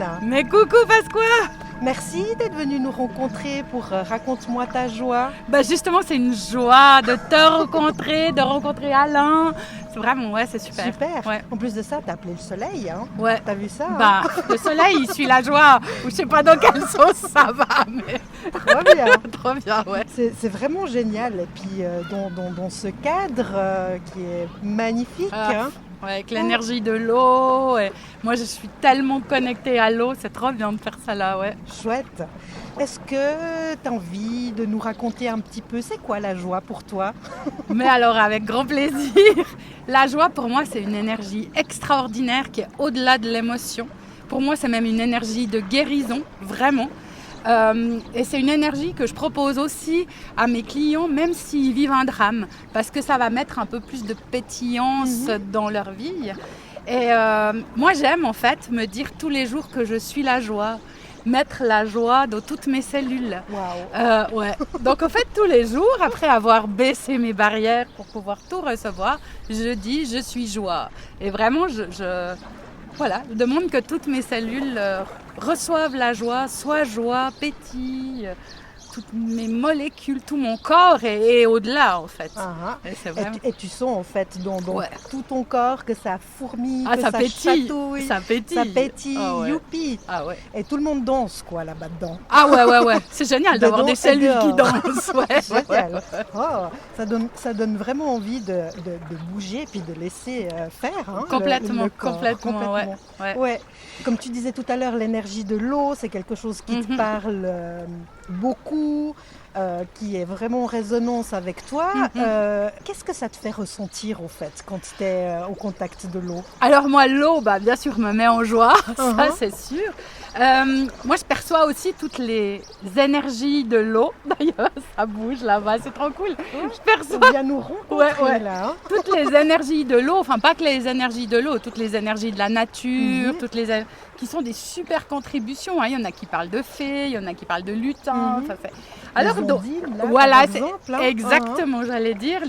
Hélène. Mais coucou Pasqua. Merci d'être venue nous rencontrer pour Raconte-moi ta joie. Bah justement, c'est une joie de te rencontrer, de rencontrer Alain. C'est vraiment, ouais, c'est super. Super. Ouais. En plus de ça, t'as appelé le soleil, hein. Ouais. T'as vu ça, Bah, le soleil, il suit la joie. Ou je sais pas dans quelle sauce ça va, mais Trop bien. trop bien, ouais. C'est vraiment génial. Et puis dans ce cadre qui est magnifique. Ah. Ouais, avec l'énergie de l'eau. Et moi, je suis tellement connectée à l'eau. C'est trop bien de faire ça là, ouais. Chouette. Est-ce que tu as envie de nous raconter un petit peu, c'est quoi la joie pour toi? Mais alors, avec grand plaisir. La joie, pour moi, c'est une énergie extraordinaire qui est au-delà de l'émotion. Pour moi, c'est même une énergie de guérison, vraiment. Et c'est une énergie que je propose aussi à mes clients, même s'ils vivent un drame, parce que ça va mettre un peu plus de pétillance dans leur vie. Et moi, j'aime en fait me dire tous les jours que je suis la joie, mettre la joie dans toutes mes cellules. Waouh. Ouais. Donc en fait, tous les jours, après avoir baissé mes barrières pour pouvoir tout recevoir, je dis je suis joie. Et vraiment, je demande que toutes mes cellules reçoivent la joie, soient joie, pétillent, toutes mes molécules, tout mon corps et au-delà en fait. Uh-huh. Et, c'est vraiment... et tu sens en fait dans Ouais. tout ton corps que ça fourmille, que ça ça pétille, chatouille, ça pétille, ça pétille, Ah ouais. youpi. Ah ouais. Et tout le monde danse quoi là-bas dedans. Ah ouais, c'est génial d'avoir Dedans des et cellules qui dehors. dansent. Ouais. Génial. Oh, ça donne vraiment envie de bouger et puis de laisser faire. Hein, Complètement, le corps. complètement. Ouais. Ouais. Comme tu disais tout à l'heure, l'énergie de l'eau, c'est quelque chose qui te parle beaucoup, qui est vraiment en résonance avec toi. Qu'est-ce que ça te fait ressentir en fait quand tu es au contact de l'eau? Alors moi, l'eau, bien sûr, me met en joie, ça c'est sûr. Moi, je perçois aussi toutes les énergies de l'eau. D'ailleurs, ça bouge là-bas, c'est trop cool. Je perçois On vient nous rencontrer là. Hein. toutes les énergies de l'eau, enfin pas que les énergies de l'eau, toutes les énergies de la nature, qui sont des super contributions. Hein. Il y en a qui parlent de fées, il y en a qui parlent de lutins. Ça fait... Alors, ondines, là, voilà, par c'est exemple, hein. exactement, j'allais dire.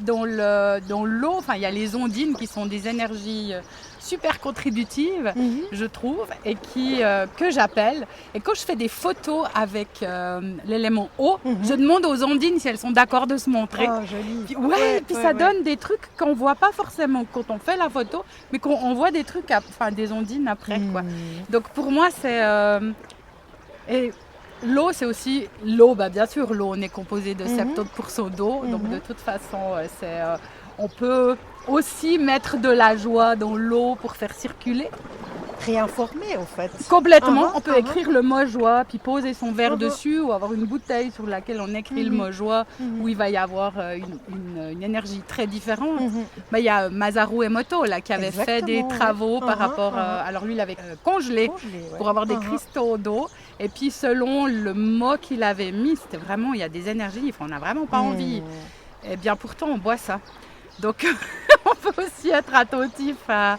Dans l'eau, il y a les ondines qui sont des énergies super contributives, je trouve, et que j'appelle. Et quand je fais des photos avec l'élément eau, je demande aux ondines si elles sont d'accord de se montrer. Oh, joli. Puis ça donne des trucs qu'on ne voit pas forcément quand on fait la photo, mais qu'on voit des trucs, des ondines après. Quoi. Donc pour moi, c'est... et l'eau, c'est aussi... L'eau, bien sûr, l'eau, on est composé de 70% d'eau, donc de toute façon, on peut aussi mettre de la joie dans l'eau pour faire circuler. Réinformer en fait. Complètement, on peut écrire le mot joie, puis poser son verre dessus, ou avoir une bouteille sur laquelle on écrit le mot joie, où il va y avoir une énergie très différente. Il y a Masaru Emoto là, qui avait fait des travaux par rapport... alors lui, il avait congelé pour avoir des cristaux d'eau. Et puis selon le mot qu'il avait mis, c'était vraiment, il y a des énergies, on n'a vraiment pas envie. Et bien pourtant, on boit ça. Donc on peut aussi être attentif à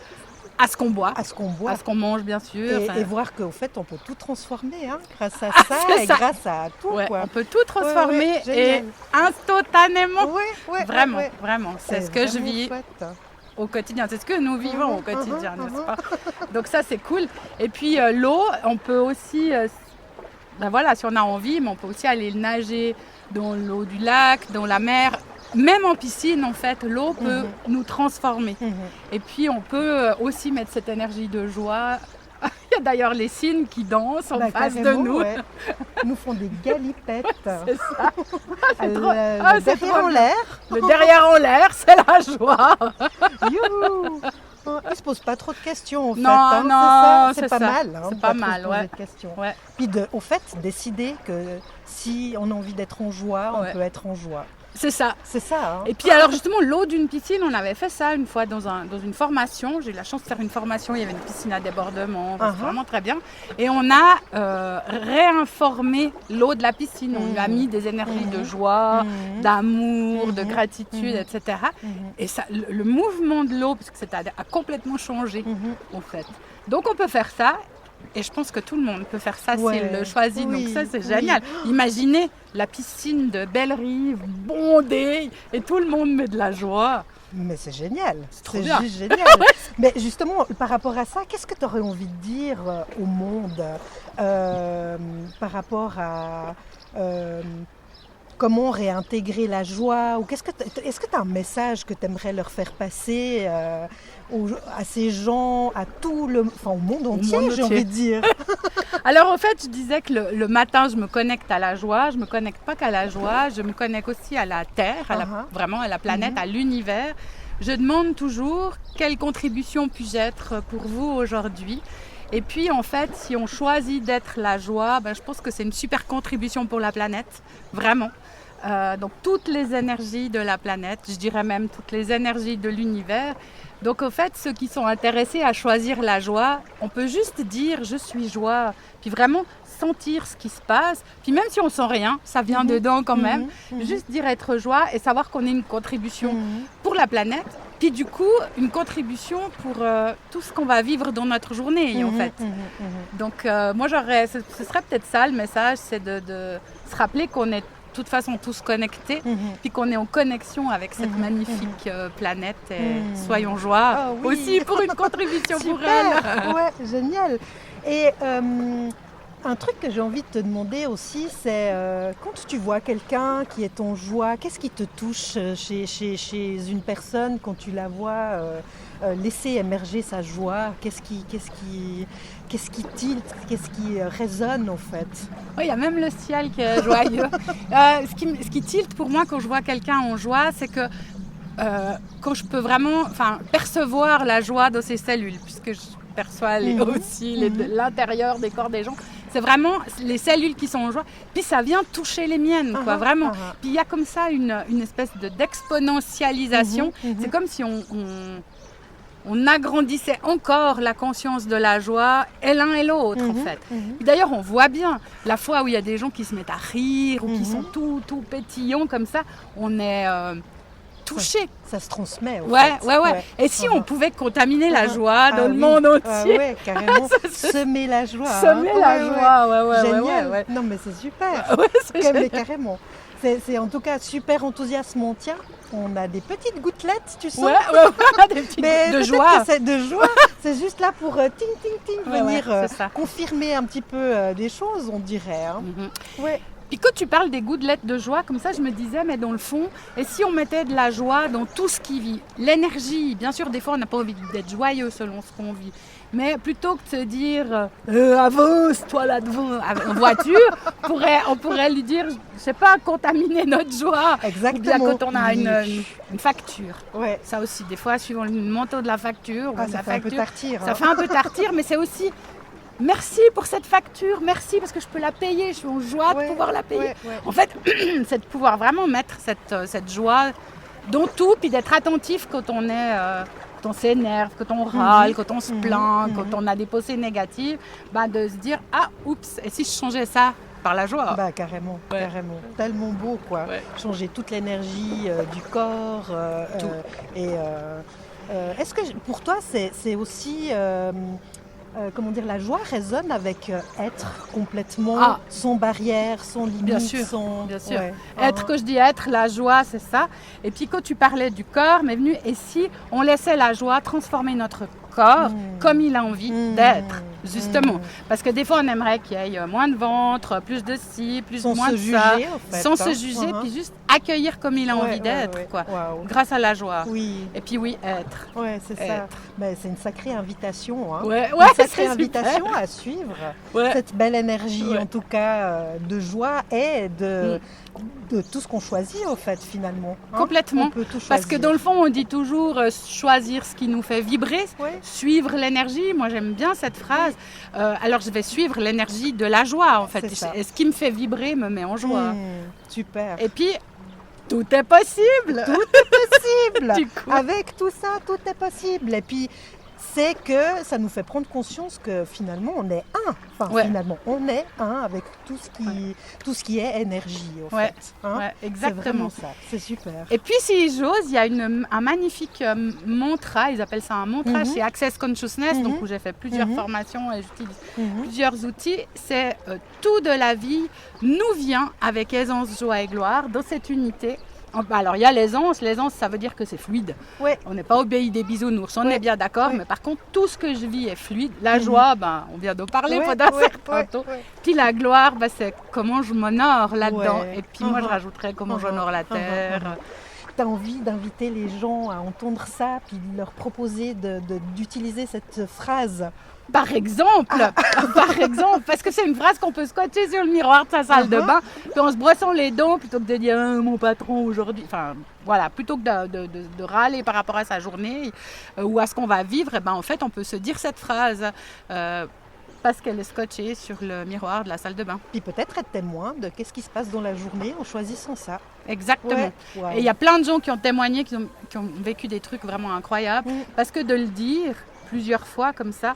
ce qu'on boit, à ce qu'on mange bien sûr. Et voir qu'au fait on peut tout transformer grâce à ça et grâce à tout. Ouais, quoi. on peut tout transformer et instantanément. Vraiment. C'est ce que je vis au quotidien. C'est ce que nous vivons au quotidien, n'est-ce pas? Donc ça c'est cool. Et puis l'eau, on peut aussi, si on a envie, mais on peut aussi aller nager dans l'eau du lac, dans la mer. Même en piscine, en fait, l'eau peut nous transformer. Et puis, on peut aussi mettre cette énergie de joie. Il y a d'ailleurs les cygnes qui dansent en face de nous. Ouais. Ils nous font des galipettes. C'est ça. Le derrière en l'air. Le derrière en l'air, c'est la joie. Youhou. Ils ne se posent pas trop de questions, en fait. Non, c'est pas mal. C'est pas mal, ouais. Ouais. Puis, au fait, décider que si on a envie d'être en joie, on peut être en joie. C'est ça. C'est ça. Hein. Et puis alors justement, l'eau d'une piscine, on avait fait ça une fois dans une formation. J'ai eu la chance de faire une formation, il y avait une piscine à débordement, c'était vraiment très bien. Et on a réinformé l'eau de la piscine. On lui a mis des énergies de joie, d'amour, de gratitude, etc. Et ça, le mouvement de l'eau, parce que ça a complètement changé en fait. Donc on peut faire ça. Et je pense que tout le monde peut faire ça s'il le choisit. Donc ça, c'est génial. Imaginez la piscine de Belle-Rive bondée et tout le monde met de la joie. Mais c'est génial, trop bien. Juste génial. Mais justement, par rapport à ça, qu'est-ce que tu aurais envie de dire au monde par rapport à comment réintégrer la joie ou est-ce que tu as un message que tu aimerais leur faire passer à ces gens, au monde entier, j'ai envie de dire. Alors en fait, je disais que le matin, je me connecte à la joie. Je me connecte pas qu'à la joie, je me connecte aussi à la Terre, vraiment à la planète, à l'univers. Je demande toujours quelle contribution puis-je être pour vous aujourd'hui. Et puis en fait, si on choisit d'être la joie, je pense que c'est une super contribution pour la planète, vraiment. Donc toutes les énergies de la planète, je dirais même toutes les énergies de l'univers. Donc en fait, ceux qui sont intéressés à choisir la joie, on peut juste dire je suis joie, puis vraiment sentir ce qui se passe. Puis même si on sent rien, ça vient dedans quand même. Juste dire être joie et savoir qu'on est une contribution pour la planète. Puis du coup, une contribution pour tout ce qu'on va vivre dans notre journée en fait. Donc moi ce serait peut-être ça le message, c'est de se rappeler qu'on est de toute façon tous connectés, puis qu'on est en connexion avec cette magnifique planète et soyons joie aussi pour une contribution pour elle. Ouais, génial. Et un truc que j'ai envie de te demander aussi, c'est quand tu vois quelqu'un qui est en joie, qu'est-ce qui te touche chez une personne quand tu la vois laisser émerger sa joie? Qu'est-ce qui tilte, qu'est-ce qui résonne en fait? Oui, il y a même le ciel qui est joyeux. Ce qui tilte pour moi quand je vois quelqu'un en joie, c'est que quand je peux vraiment percevoir la joie dans ses cellules, puisque je perçois aussi l'intérieur des corps des gens. C'est vraiment les cellules qui sont en joie. Puis ça vient toucher les miennes, quoi, vraiment. Puis il y a comme ça une espèce d'exponentialisation. C'est comme si on agrandissait encore la conscience de la joie et l'un et l'autre, en fait. D'ailleurs, on voit bien la fois où il y a des gens qui se mettent à rire ou qui sont tout pétillants comme ça, on est touché. Ça se transmet. Ouais. Et si on pouvait contaminer la joie dans le monde entier? Ouais, carrément. Semer la joie. Semer la joie, ouais. Génial. Ouais. Non, mais c'est super. Mais carrément. C'est en tout cas super enthousiasmant. Tiens, on a des petites gouttelettes, tu sens? Ouais, des petites de joie. C'est de joie. C'est juste là pour venir confirmer un petit peu des choses, on dirait. Hein. Ouais. Puis quand tu parles des gouttelettes de joie, comme ça, je me disais, mais dans le fond, et si on mettait de la joie dans tout ce qui vit? L'énergie, bien sûr, des fois, on n'a pas envie d'être joyeux selon ce qu'on vit. Mais plutôt que de se dire avance, toi là devant, en voiture, on pourrait lui dire, je sais pas, contaminer notre joie. Exactement. Ou bien quand on a une facture. Ouais. Ça aussi, des fois, suivant le montant de la facture. Ça fait un peu tartir. Ça fait un peu tartir, mais c'est aussi merci pour cette facture, merci parce que je peux la payer, je suis en joie de pouvoir la payer. Ouais. En fait, c'est de pouvoir vraiment mettre cette joie dans tout, puis d'être attentif quand on est... quand on s'énerve, quand on râle, quand on se plaint, quand on a des pensées négatives, de se dire « Ah, oups, et si je changeais ça par la joie ?» Carrément. Tellement beau, quoi. Ouais. Changer toute l'énergie du corps. Est-ce que pour toi, c'est aussi... la joie résonne avec être complètement sans barrière, sans limite. Bien sûr. Ouais. Quand je dis être, la joie, c'est ça. Et puis quand tu parlais du corps, m'est venu, et si on laissait la joie transformer notre corps comme il a envie d'être, justement. Parce que des fois, on aimerait qu'il y ait moins de ventre, plus de ci, moins de ça. Sans se juger, puis juste accueillir comme il a envie d'être, quoi. Wow. Grâce à la joie. Oui. Et puis être. Ouais, c'est ça. C'est une sacrée invitation. Hein. Une sacrée invitation à suivre cette belle énergie, en tout cas, de joie et de tout ce qu'on choisit, au fait, finalement. Hein. Complètement. On peut tout choisir. Parce que dans le fond, on dit toujours choisir ce qui nous fait vibrer, suivre l'énergie. Moi, j'aime bien cette phrase. Alors, je vais suivre l'énergie de la joie, en fait. Et ce qui me fait vibrer me met en joie. Super. Et puis, tout est possible. Tout est possible. Du coup. Avec tout ça, tout est possible. Et puis, c'est que ça nous fait prendre conscience que finalement on est un. Finalement on est un avec tout ce qui est énergie en fait. Hein, exactement. C'est vraiment ça, c'est super. Et puis si j'ose, il y a un magnifique mantra, ils appellent ça un mantra chez Access Consciousness, donc où j'ai fait plusieurs formations et j'utilise plusieurs outils. C'est tout de la vie nous vient avec aisance, joie et gloire dans cette unité. Alors il y a l'aisance. L'aisance, ça veut dire que c'est fluide. Ouais. On n'est pas au pays des bisounours, on Ouais. est bien d'accord. Ouais. Mais par contre, tout ce que je vis est fluide. La joie, on vient d'en parler Ouais, pendant un ouais, certain ouais, temps. ouais. Puis la gloire, c'est comment je m'honore là-dedans. Ouais. Et puis moi, je Mhm. rajouterais comment j'honore la terre. Tu as envie d'inviter les gens à entendre ça, puis de leur proposer d'utiliser cette phrase. Par exemple, parce que c'est une phrase qu'on peut scotcher sur le miroir de sa salle de bain, puis en se brossant les dents, plutôt que de dire mon patron aujourd'hui, enfin voilà, plutôt que de râler par rapport à sa journée ou à ce qu'on va vivre, en fait on peut se dire cette phrase parce qu'elle est scotchée sur le miroir de la salle de bain. Puis peut-être être témoin de qu'est-ce qui se passe dans la journée en choisissant ça. Exactement. Ouais. Wow. Et il y a plein de gens qui ont témoigné, qui ont vécu des trucs vraiment incroyables, parce que de le dire plusieurs fois comme ça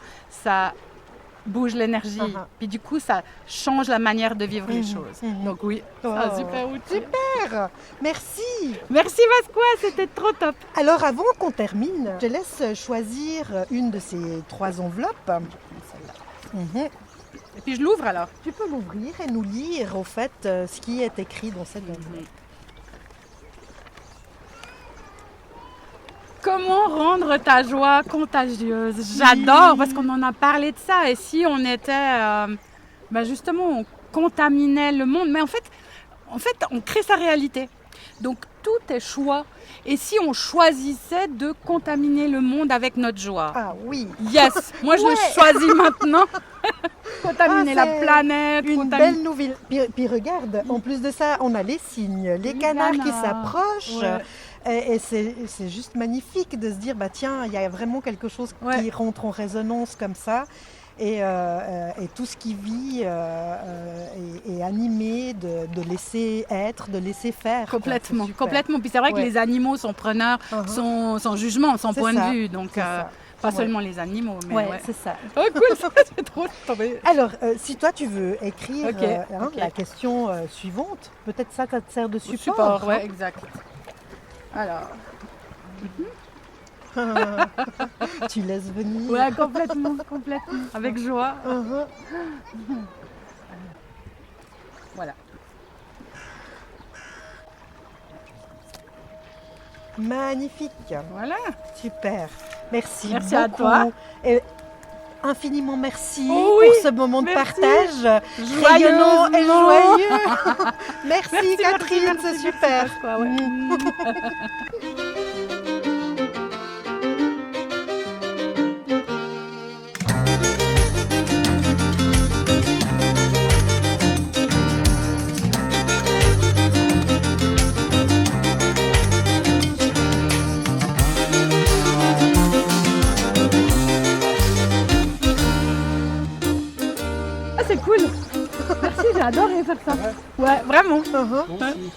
bouge l'énergie. Puis du coup, ça change la manière de vivre les choses. Donc oui, c'est un super outil. Super. Merci. Merci Vasqua, c'était trop top. Alors avant qu'on termine, je laisse choisir une de ces 3 enveloppes. Et puis je l'ouvre alors. Tu peux l'ouvrir et nous lire au fait ce qui est écrit dans cette enveloppe. Comment rendre ta joie contagieuse? J'adore parce qu'on en a parlé de ça. Et si on était, justement, on contaminait le monde. Mais en fait, on crée sa réalité. Donc tout est choix. Et si on choisissait de contaminer le monde avec notre joie? Ah oui. Yes. Moi je le choisis maintenant. Contaminer la planète. Une belle nouvelle. Puis regarde, en plus de ça, on a les cygnes, les canards qui s'approchent. Ouais. Et c'est juste magnifique de se dire, tiens, il y a vraiment quelque chose qui rentre en résonance comme ça. Et tout ce qui vit est animé de laisser être, de laisser faire. Complètement. Puis c'est vrai que les animaux sont preneurs sans jugement, sans point de vue. Donc pas seulement les animaux, mais c'est ça. Oh cool, ça c'est trop tombé. Alors, si toi tu veux écrire la question suivante, peut-être ça te sert de support. Ouais, exact. Alors. Tu laisses venir. Ouais, complètement. Avec joie. Voilà. Magnifique. Voilà. Super. Merci beaucoup. À toi. Et infiniment merci pour ce moment de partage rayonnant et joyeux. Merci Catherine, c'est super. C'est cool. Merci, j'ai adoré faire ça. Ouais, vraiment. Bon, si.